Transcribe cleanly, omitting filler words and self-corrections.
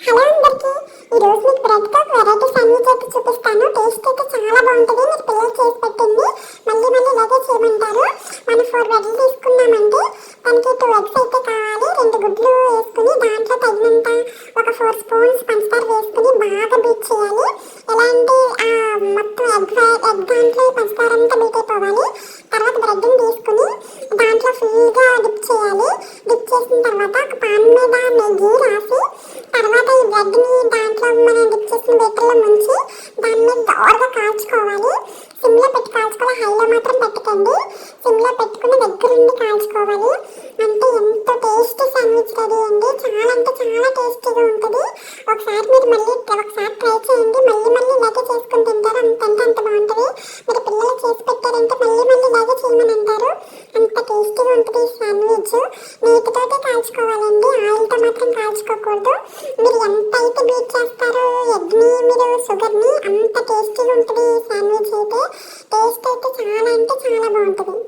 Hello అందరికీ, ఈరోజు మీకు బ్రెడ్తో వెరైటీ శాండ్విచ్ అయితే చూపిస్తాను. టేస్ట్ అయితే చాలా బాగుంటుంది. మీరు పిల్లలు చేసి పెట్టండి, మళ్ళీ మళ్ళీ ఇలాగే చేయమంటారు. మనం 4 బ్రెడ్లు తీసుకున్నామంటే దానికి 2 ఎగ్స్ అయితే కావాలి. 2 గుడ్లు వేసుకుని దాంట్లో తగినంత ఒక 4 స్పూన్స్ పంచదార వేసుకుని బాగా బీట్ చేయాలి. ఎలా అంటే మొత్తం ఎగ్ దాంట్లో పంచదార అంతా బీట్ అయిపోవాలి. తర్వాత బ్రెడ్ని తీసుకుని దాంట్లో ఫుల్గా డిప్ చేయాలి. డిప్ చేసిన తర్వాత ఒక పాన్ మీద నెయ్యి రాసి తర్వాత ఈ బ్రెడ్ని దాంట్లో మనం డిప్ చేసిన బేటర్లో ముంచి దాని మీద దోరగా కాల్చుకోవాలి. సిమ్లో పెట్టి కాల్చుకోవాలి, హైలో మాత్రం పెట్టకండి. సిమ్లో పెట్టుకుని దగ్గరుండి కాల్చుకోవాలి. అంటే ఎంతో టేస్టీ శాండ్విచ్ రెడీ అండి. చాలా అంటే చాలా టేస్టీగా ఉంటుంది. ఒకసారి మీరు మళ్ళీ ఒకసారి ట్రై చేయండి, మళ్ళీ మళ్ళీ ఇలాగే చేసుకుని తింటారు. అంత బాగుంటుంది. మీరు పిల్లలు చేసి పెట్టారంటే మళ్ళీ మళ్ళీ ఇలాగే చేయమని అంటారు. అంత టేస్టీగా ఉంటుంది ఈ శాండ్విచ్. నీటితోటే కాల్చుకోవాలండి, ఆయిల్తో మాత్రం కాల్చుకోకూడదు. మీరు ఎంత అయితే బీట్ చేస్తారో ఎగ్ని మీరు షుగర్ని అంత టేస్టీగా ఉంటుంది ఈ శాండ్విచ్ అయితే. టేస్ట్ అయితే చాలా అంటే చాలా బాగుంటుంది.